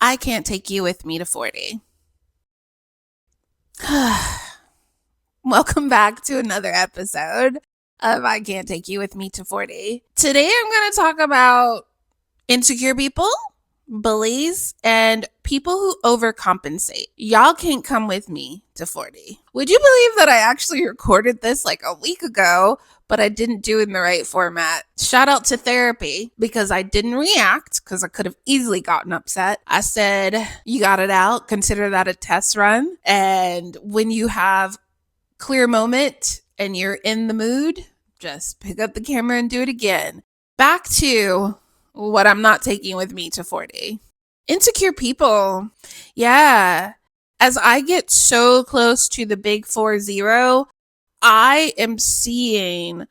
I can't take you with me to 40. Welcome back to another episode of I Can't Take You With Me to 40. Today I'm going to talk about insecure people, bullies, and people who overcompensate. Y'all can't come with me to 40. Would you believe that I actually recorded this like a week ago, but I didn't do it in the right format? Shout out to therapy, because I didn't react because I could have easily gotten upset. I said, you got it out. Consider that a test run. And when you have clear moment and you're in the mood, just pick up the camera and do it again. Back to what I'm not taking with me to 40. Insecure people. Yeah. As I get so close to the big 40, I am seeing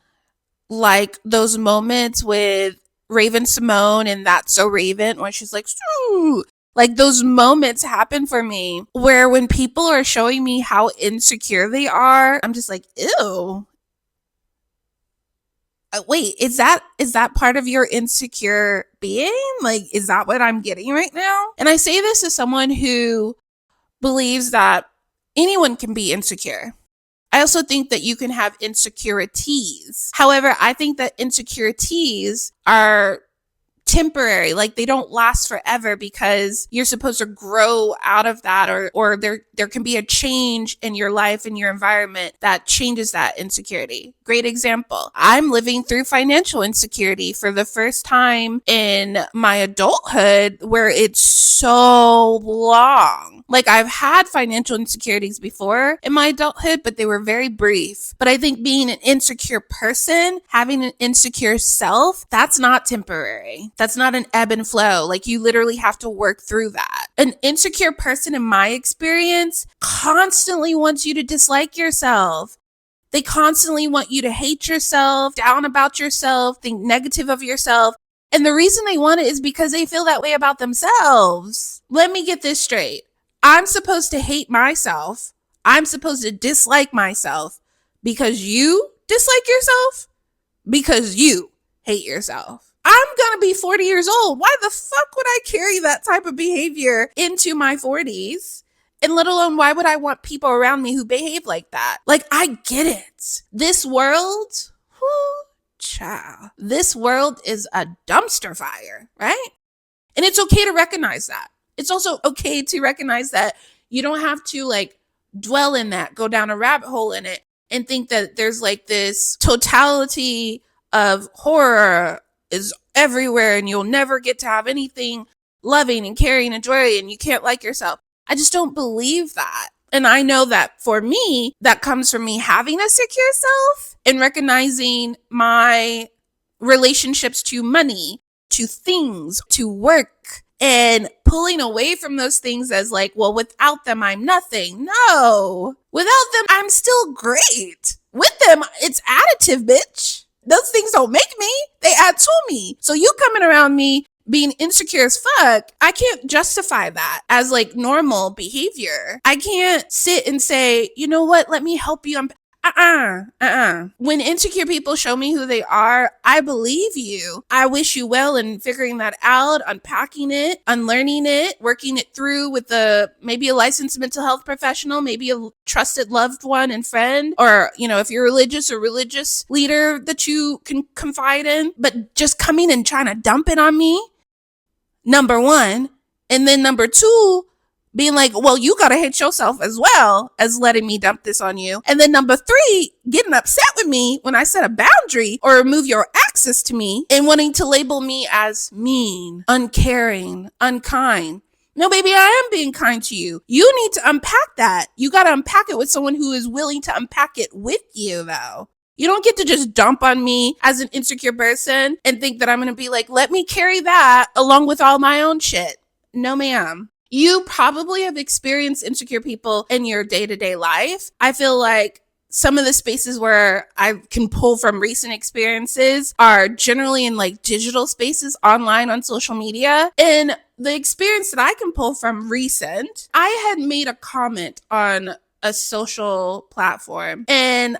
like those moments with Raven Simone and That's So Raven, where she's like, "Ooh." Like those moments happen for me where when people are showing me how insecure they are, I'm just like, ew. Wait, is that part of your insecure being? Like, is that what I'm getting right now? And I say this as someone who believes that anyone can be insecure. I also think that you can have insecurities. However, I think that insecurities are temporary, like they don't last forever, because you're supposed to grow out of that, or there can be a change in your life and your environment that changes that insecurity. Great example. I'm living through financial insecurity for the first time in my adulthood, where it's so long. Like I've had financial insecurities before in my adulthood, but they were very brief. But I think being an insecure person, having an insecure self, that's not temporary. That's not an ebb and flow. Like you literally have to work through that. An insecure person, in my experience, constantly wants you to dislike yourself. They constantly want you to hate yourself, down about yourself, think negative of yourself. And the reason they want it is because they feel that way about themselves. Let me get this straight. I'm supposed to hate myself. I'm supposed to dislike myself because you dislike yourself? Because you hate yourself. I'm gonna be 40 years old. Why the fuck would I carry that type of behavior into my 40s? And let alone, why would I want people around me who behave like that? Like, I get it. This world, child, this world is a dumpster fire, right? And it's okay to recognize that. It's also okay to recognize that you don't have to like dwell in that, go down a rabbit hole in it, and think that there's like this totality of horror is everywhere and you'll never get to have anything loving and caring and joy and you can't like yourself. I just don't believe that. And I know that for me, that comes from me having a secure self and recognizing my relationships to money, to things, to work, and pulling away from those things as like, well, without them, I'm nothing. No, without them, I'm still great. With them, it's additive, bitch. Those things don't make me, they add to me. So you coming around me being insecure as fuck, I can't justify that as like normal behavior. I can't sit and say, you know what, let me help you. When insecure people show me who they are, I believe you. I wish you well in figuring that out, unpacking it, unlearning it, working it through with maybe a licensed mental health professional, maybe a trusted loved one and friend, or, you know, if you're religious, a religious leader that you can confide in. But just coming and trying to dump it on me, number one, and then number two, being like, well, you gotta hate yourself as well as letting me dump this on you. And then number three, getting upset with me when I set a boundary or remove your access to me and wanting to label me as mean, uncaring, unkind. No, baby, I am being kind to you. You need to unpack that. You gotta unpack it with someone who is willing to unpack it with you, though. You don't get to just dump on me as an insecure person and think that I'm gonna be like, let me carry that along with all my own shit. No, ma'am. You probably have experienced insecure people in your day-to-day life. I feel like some of the spaces where I can pull from recent experiences are generally in like digital spaces, online, on social media. And the experience that I can pull from recent, I had made a comment on a social platform, and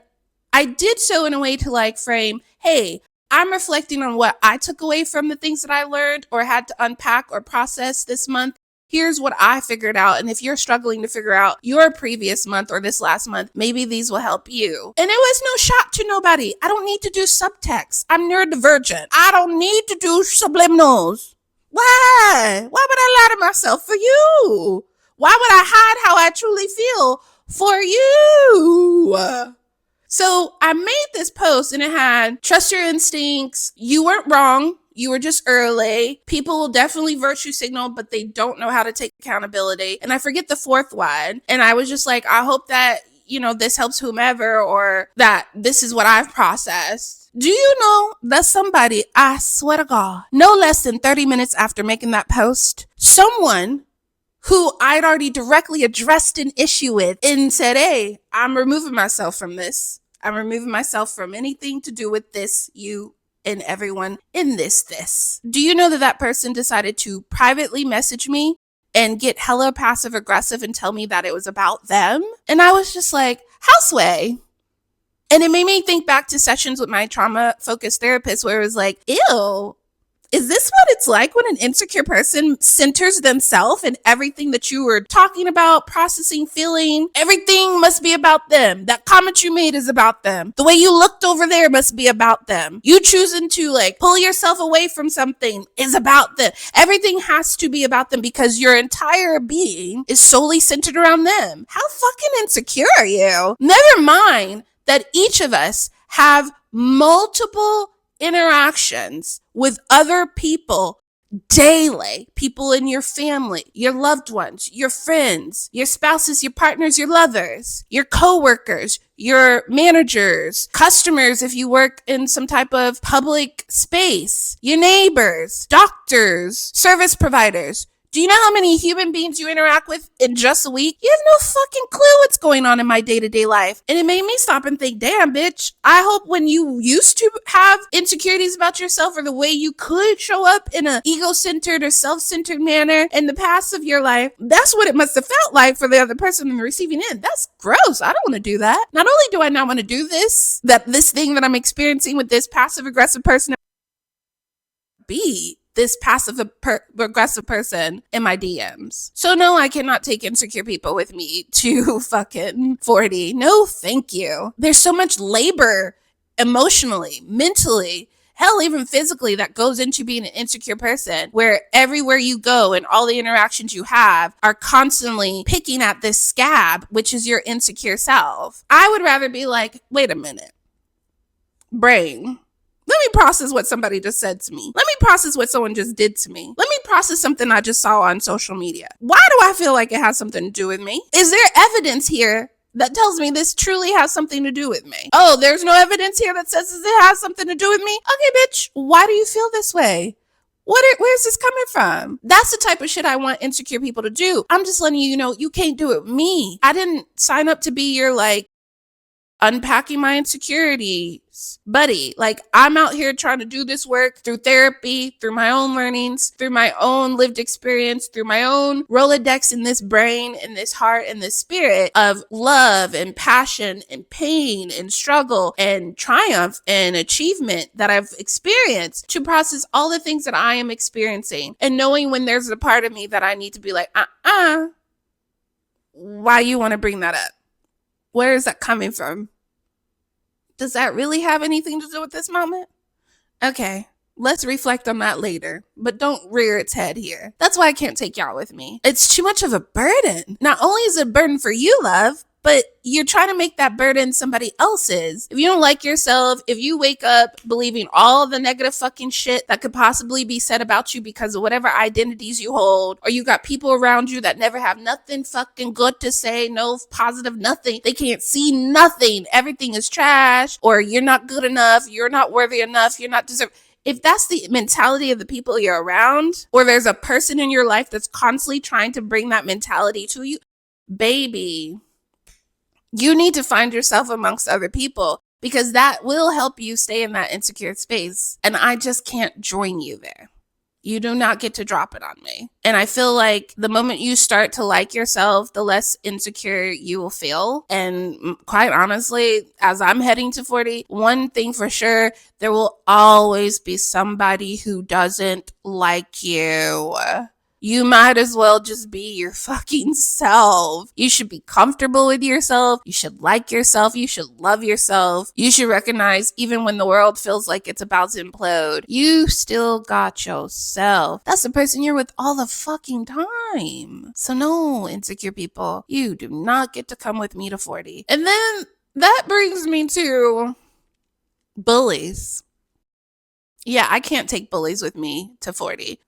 I did so in a way to like frame, hey, I'm reflecting on what I took away from the things that I learned or had to unpack or process this month. Here's what I figured out. And if you're struggling to figure out your previous month or this last month, maybe these will help you. And it was no shock to nobody. I don't need to do subtext. I'm neurodivergent. I don't need to do subliminals. Why? Why would I lie to myself for you? Why would I hide how I truly feel for you? So I made this post and it had, trust your instincts. You weren't wrong. You were just early. People will definitely virtue signal, but they don't know how to take accountability. And I forget the fourth one. And I was just like, I hope that, this helps whomever, or that this is what I've processed. Do you know that somebody, I swear to God, no less than 30 minutes after making that post, someone who I'd already directly addressed an issue with and said, hey, I'm removing myself from this. I'm removing myself from anything to do with this, you, and everyone in this. Do you know that person decided to privately message me and get hella passive aggressive and tell me that it was about them? And I was just like, houseway. And it made me think back to sessions with my trauma-focused therapist where it was like, ew, is this what it's like when an insecure person centers themselves and everything that you were talking about, processing, feeling, everything must be about them. That comment you made is about them. The way you looked over there must be about them. You choosing to pull yourself away from something is about them. Everything has to be about them because your entire being is solely centered around them. How fucking insecure are you? Never mind that each of us have multiple interactions with other people daily, people in your family, your loved ones, your friends, your spouses, your partners, your lovers, your coworkers, your managers, customers if you work in some type of public space, your neighbors, doctors, service providers. Do you know how many human beings you interact with in just a week? You have no fucking clue what's going on in my day-to-day life. And it made me stop and think, damn, bitch, I hope when you used to have insecurities about yourself or the way you could show up in an ego-centered or self-centered manner in the past of your life, that's what it must have felt like for the other person in the receiving end. That's gross. I don't want to do that. Not only do I not want to do this thing that I'm experiencing with this passive-aggressive person be this passive-aggressive person in my DMs. So no, I cannot take insecure people with me to fucking 40. No, thank you. There's so much labor emotionally, mentally, hell, even physically that goes into being an insecure person, where everywhere you go and all the interactions you have are constantly picking at this scab, which is your insecure self. I would rather be like, wait a minute, brain, let me process what somebody just said to me. Let me process what someone just did to me. Let me process something I just saw on social media. Why do I feel like it has something to do with me? Is there evidence here that tells me this truly has something to do with me? Oh, there's no evidence here that says it has something to do with me? Okay, bitch, why do you feel this way? Where's this coming from? That's the type of shit I want insecure people to do. I'm just letting you know you can't do it with me. I didn't sign up to be your unpacking my insecurities buddy. I'm out here trying to do this work through therapy, through my own learnings, through my own lived experience, through my own Rolodex in this brain, in this heart, in this spirit of love and passion and pain and struggle and triumph and achievement that I've experienced to process all the things that I am experiencing, and knowing when there's a part of me that I need to be like, why you want to bring that up? Where is that coming from? Does that really have anything to do with this moment? Okay, let's reflect on that later, but don't rear its head here. That's why I can't take y'all with me. It's too much of a burden. Not only is it a burden for you, love, but you're trying to make that burden somebody else's. If you don't like yourself, if you wake up believing all the negative fucking shit that could possibly be said about you because of whatever identities you hold, or you got people around you that never have nothing fucking good to say, no positive nothing, they can't see nothing, everything is trash, or you're not good enough, you're not worthy enough, you're not deserving. If that's the mentality of the people you're around, or there's a person in your life that's constantly trying to bring that mentality to you, baby, you need to find yourself amongst other people, because that will help you stay in that insecure space. And I just can't join you there. You do not get to drop it on me. And I feel like the moment you start to like yourself, the less insecure you will feel. And quite honestly, as I'm heading to 40, one thing for sure, there will always be somebody who doesn't like you. You might as well just be your fucking self. You should be comfortable with yourself. You should like yourself. You should love yourself. You should recognize even when the world feels like it's about to implode, you still got yourself. That's the person you're with all the fucking time. So no, insecure people, you do not get to come with me to 40. And then that brings me to bullies. Yeah, I can't take bullies with me to 40.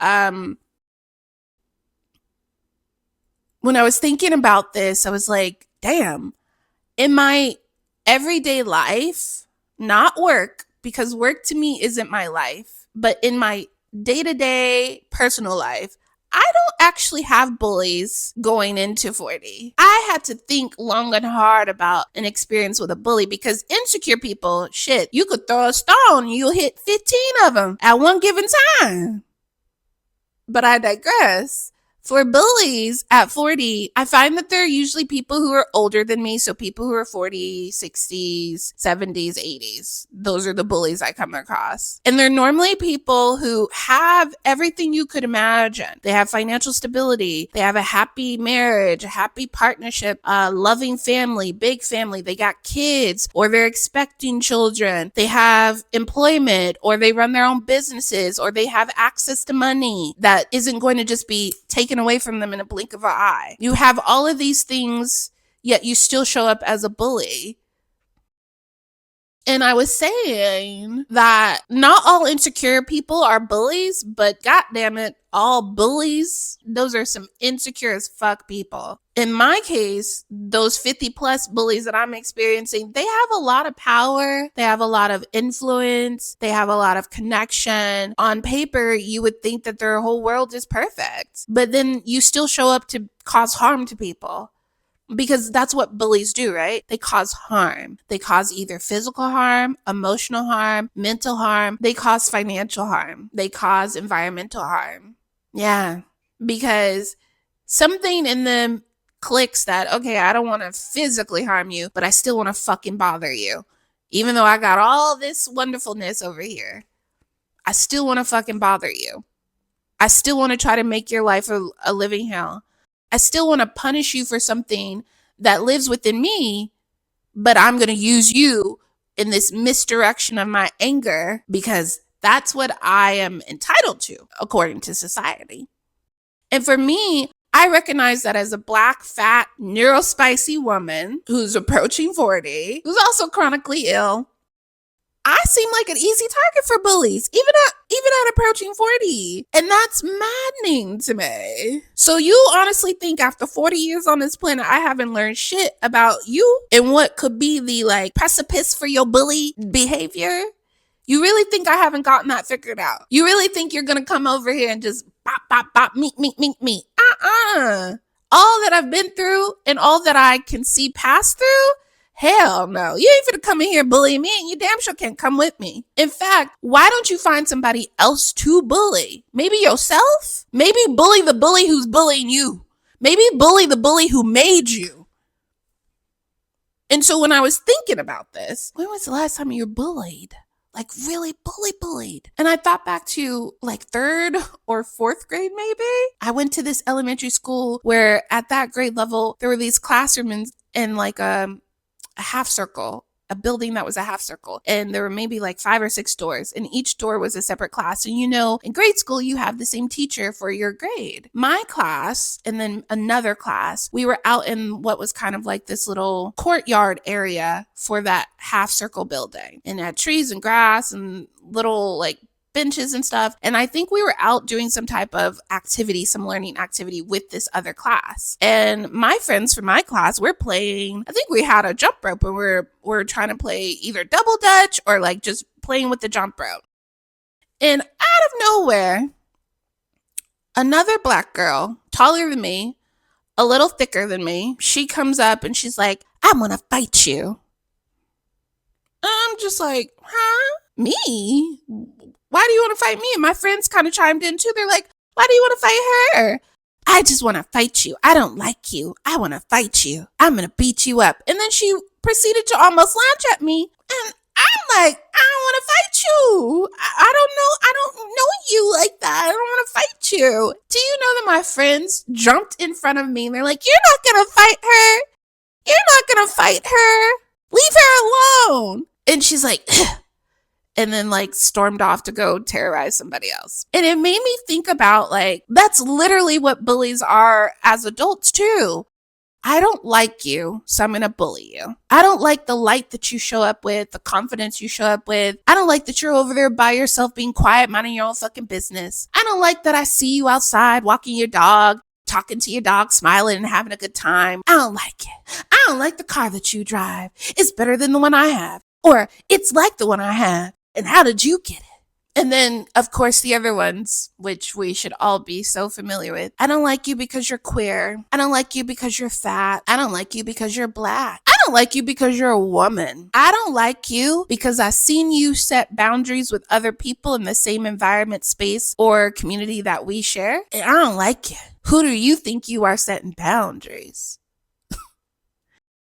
When I was thinking about this, I was like, damn, in my everyday life, not work, because work to me isn't my life, but in my day-to-day personal life, I don't actually have bullies going into 40. I had to think long and hard about an experience with a bully because insecure people, shit, you could throw a stone, you'll hit 15 of them at one given time. But I digress. For bullies at 40, I find that they're usually people who are older than me. So people who are 40, 60s, 70s, 80s. Those are the bullies I come across. And they're normally people who have everything you could imagine. They have financial stability. They have a happy marriage, a happy partnership, a loving family, big family. They got kids or they're expecting children. They have employment or they run their own businesses or they have access to money that isn't going to just be taken away from them in a blink of an eye. You have all of these things, yet you still show up as a bully. And I was saying that not all insecure people are bullies, but goddammit, all bullies, those are some insecure as fuck people. In my case, those 50 plus bullies that I'm experiencing, they have a lot of power. They have a lot of influence. They have a lot of connection. On paper, you would think that their whole world is perfect, but then you still show up to cause harm to people. Because that's what bullies do, right? They cause harm. They cause either physical harm, emotional harm, mental harm. They cause financial harm. They cause environmental harm. Yeah, because something in them clicks that, okay, I don't want to physically harm you, but I still want to fucking bother you. Even though I got all this wonderfulness over here, I still want to fucking bother you. I still want to try to make your life a living hell. I still want to punish you for something that lives within me, but I'm going to use you in this misdirection of my anger because that's what I am entitled to, according to society. And for me, I recognize that as a Black, fat, neurospicy woman who's approaching 40, who's also chronically ill, I seem like an easy target for bullies, even at approaching 40. And that's maddening to me. So you honestly think after 40 years on this planet, I haven't learned shit about you and what could be the precipice for your bully behavior? You really think I haven't gotten that figured out? You really think you're going to come over here and just bop, bop, bop, meet. All that I've been through and all that I can see pass through, hell no. You ain't finna come in here bullying me and you damn sure can't come with me. In fact, why don't you find somebody else to bully? Maybe yourself? Maybe bully the bully who's bullying you. Maybe bully the bully who made you. And so when I was thinking about this, when was the last time you were bullied? Like really bullied. And I thought back to like 3rd or 4th grade maybe. I went to this elementary school where at that grade level, there were these classrooms in like a half circle, a building that was a half circle. And there were maybe like 5 or 6 doors and each door was a separate class. And in grade school, you have the same teacher for your grade. My class and then another class, we were out in what was kind of like this little courtyard area for that half circle building. And it had trees and grass and little benches and stuff. And I think we were out doing some type of activity, some learning activity with this other class. And my friends from my class, we're playing, I think we had a jump rope and we're trying to play either double dutch or just playing with the jump rope. And out of nowhere, another Black girl, taller than me, a little thicker than me, she comes up and she's like, "I'm gonna fight you." I'm just like, huh? Me? Why do you want to fight me? And my friends kind of chimed in too. They're like, why do you want to fight her? I just want to fight you. I don't like you. I want to fight you. I'm going to beat you up. And then she proceeded to almost lunge at me. And I'm I'm like, I don't want to fight you. I don't know you like that. I don't want to fight you. Do you know that my friends jumped in front of me and they're like, you're not going to fight her. You're not going to fight her. Leave her alone. And she's like, and then like stormed off to go terrorize somebody else. And it made me think about like, that's literally what bullies are as adults too. I don't like you, so I'm going to bully you. I don't like the light that you show up with, the confidence you show up with. I don't like that you're over there by yourself being quiet, minding your own fucking business. I don't like that I see you outside walking your dog, talking to your dog, smiling and having a good time. I don't like it. I don't like the car that you drive. It's better than the one I have. Or it's like the one I have. And how did you get it? And then, of course, the other ones, which we should all be so familiar with. I don't like you because you're queer. I don't like you because you're fat. I don't like you because you're black. I don't like you because you're a woman. I don't like you because I've seen you set boundaries with other people in the same environment, space, or community that we share. And I don't like you. Who do you think you are setting boundaries?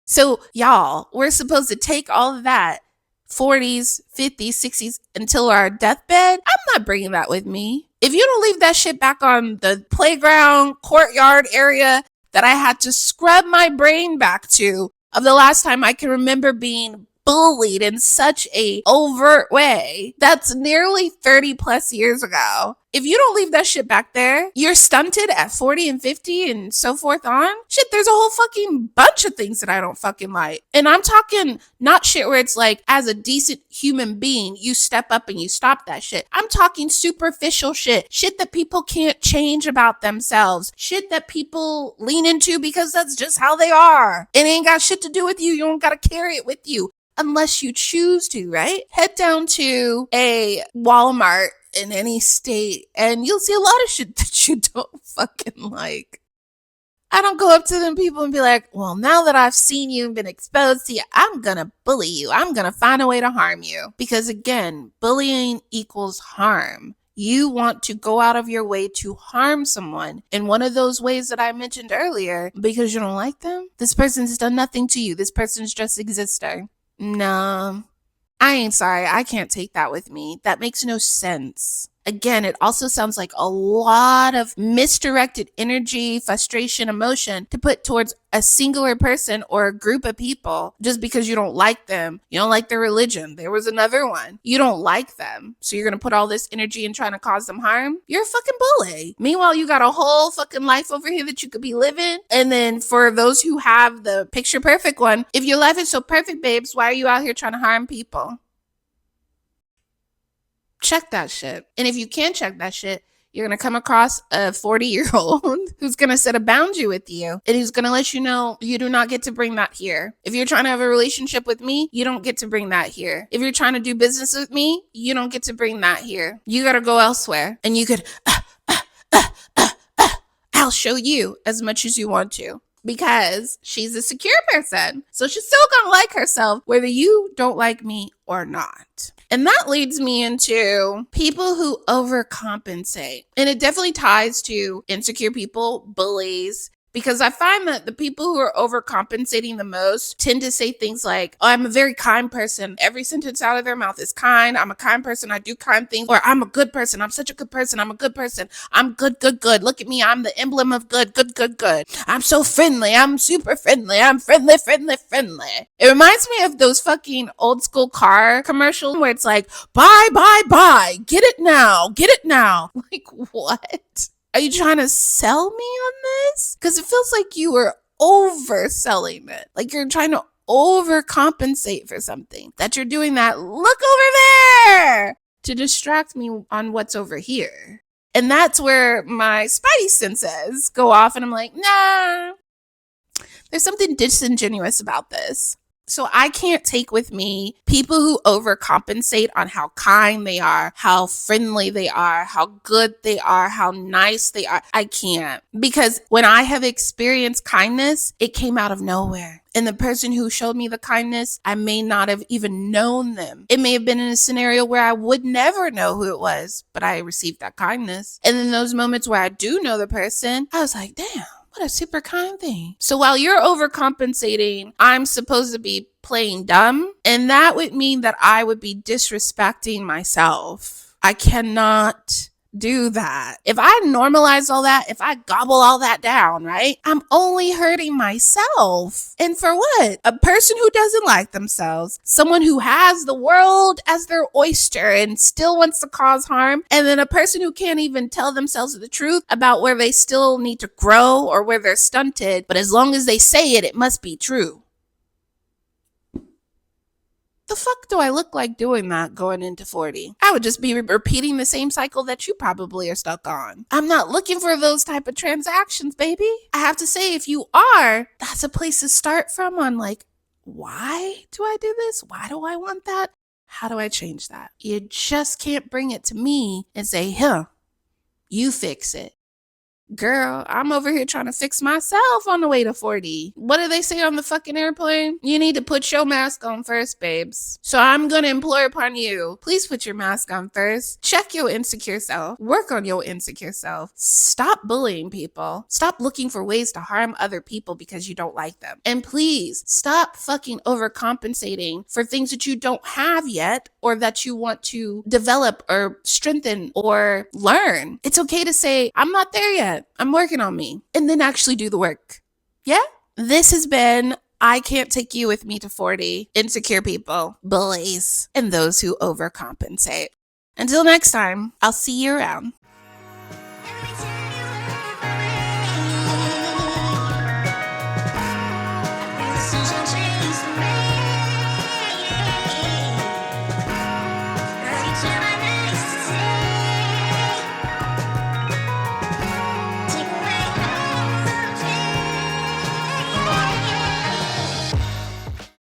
So, y'all, we're supposed to take all of that 40s, 50s, 60s until our deathbed. I'm not bringing that with me. If you don't leave that shit back on the playground, courtyard area that I had to scrub my brain back to of the last time I can remember being bullied in such a overt way, that's nearly 30 plus years ago. If you don't leave that shit back there, you're stunted at 40 and 50 and so forth on. Shit, there's a whole fucking bunch of things that I don't fucking like. And I'm talking not shit where it's like, as a decent human being, you step up and you stop that shit. I'm talking superficial shit. Shit that people can't change about themselves. Shit that people lean into because that's just how they are. It ain't got shit to do with you. You don't gotta carry it with you. Unless you choose to, right? Head down to a Walmart in any state and you'll see a lot of shit that you don't fucking like. I don't go up to them people and be like, well, now that I've seen you and been exposed to you, I'm gonna bully you. I'm gonna find a way to harm you. Because again, bullying equals harm. You want to go out of your way to harm someone in one of those ways that I mentioned earlier because you don't like them. This person's done nothing to you. This person's just existing. No, I ain't sorry. I can't take that with me. That makes no sense. Again, it also sounds like a lot of misdirected energy, frustration, emotion to put towards a singular person or a group of people just because you don't like them. You don't like their religion. There was another one. You don't like them. So you're going to put all this energy in trying to cause them harm? You're a fucking bully. Meanwhile, you got a whole fucking life over here that you could be living. And then for those who have the picture perfect one, if your life is so perfect, babes, why are you out here trying to harm people? Check that shit. And if you can't check that shit, you're going to come across a 40-year-old who's going to set a boundary with you and who's going to let you know you do not get to bring that here. If you're trying to have a relationship with me, you don't get to bring that here. If you're trying to do business with me, you don't get to bring that here. You got to go elsewhere. And you could, I'll show you as much as you want to. Because she's a secure person. So she's still going to like herself whether you don't like me or not. And that leads me into people who overcompensate. And it definitely ties to insecure people, bullies, because I find that the people who are overcompensating the most tend to say things like, oh, I'm a very kind person. Every sentence out of their mouth is kind. I'm a kind person. I do kind things. Or I'm a good person. I'm such a good person. I'm a good person. I'm good, good, good. Look at me. I'm the emblem of good, good, good, good. I'm so friendly. I'm super friendly. I'm friendly, friendly, friendly. It reminds me of those fucking old school car commercials where it's like, buy, buy, buy. Get it now. Get it now. Like, what? Are you trying to sell me on this? Because it feels like you were overselling it. Like you're trying to overcompensate for something. That you're doing that, look over there, to distract me on what's over here. And that's where my spidey senses go off and I'm like, nah, there's something disingenuous about this. So I can't take with me people who overcompensate on how kind they are, how friendly they are, how good they are, how nice they are. I can't. Because when I have experienced kindness, it came out of nowhere. And the person who showed me the kindness, I may not have even known them. It may have been in a scenario where I would never know who it was, but I received that kindness. And in those moments where I do know the person, I was like, damn. What a super kind thing. So while you're overcompensating, I'm supposed to be playing dumb. And that would mean that I would be disrespecting myself. I cannot do that. If I normalize all that, if I gobble all that down, right? I'm only hurting myself. And for what? A person who doesn't like themselves, someone who has the world as their oyster and still wants to cause harm, and then a person who can't even tell themselves the truth about where they still need to grow or where they're stunted, but as long as they say it, it must be true. The fuck do I look like doing that going into 40? I would just be repeating the same cycle that you probably are stuck on. I'm not looking for those type of transactions, baby. I have to say, if you are, that's a place to start from on like, why do I do this? Why do I want that? How do I change that? You just can't bring it to me and say, you fix it. Girl, I'm over here trying to fix myself on the way to 40. What do they say on the fucking airplane? You need to put your mask on first, babes. So I'm going to implore upon you, please put your mask on first. Check your insecure self. Work on your insecure self. Stop bullying people. Stop looking for ways to harm other people because you don't like them. And please stop fucking overcompensating for things that you don't have yet or that you want to develop or strengthen or learn. It's okay to say, I'm not there yet. I'm working on me. And then actually do the work. Yeah? This has been I Can't Take You With Me to 40. Insecure people, bullies, and those who overcompensate. Until next time, I'll see you around.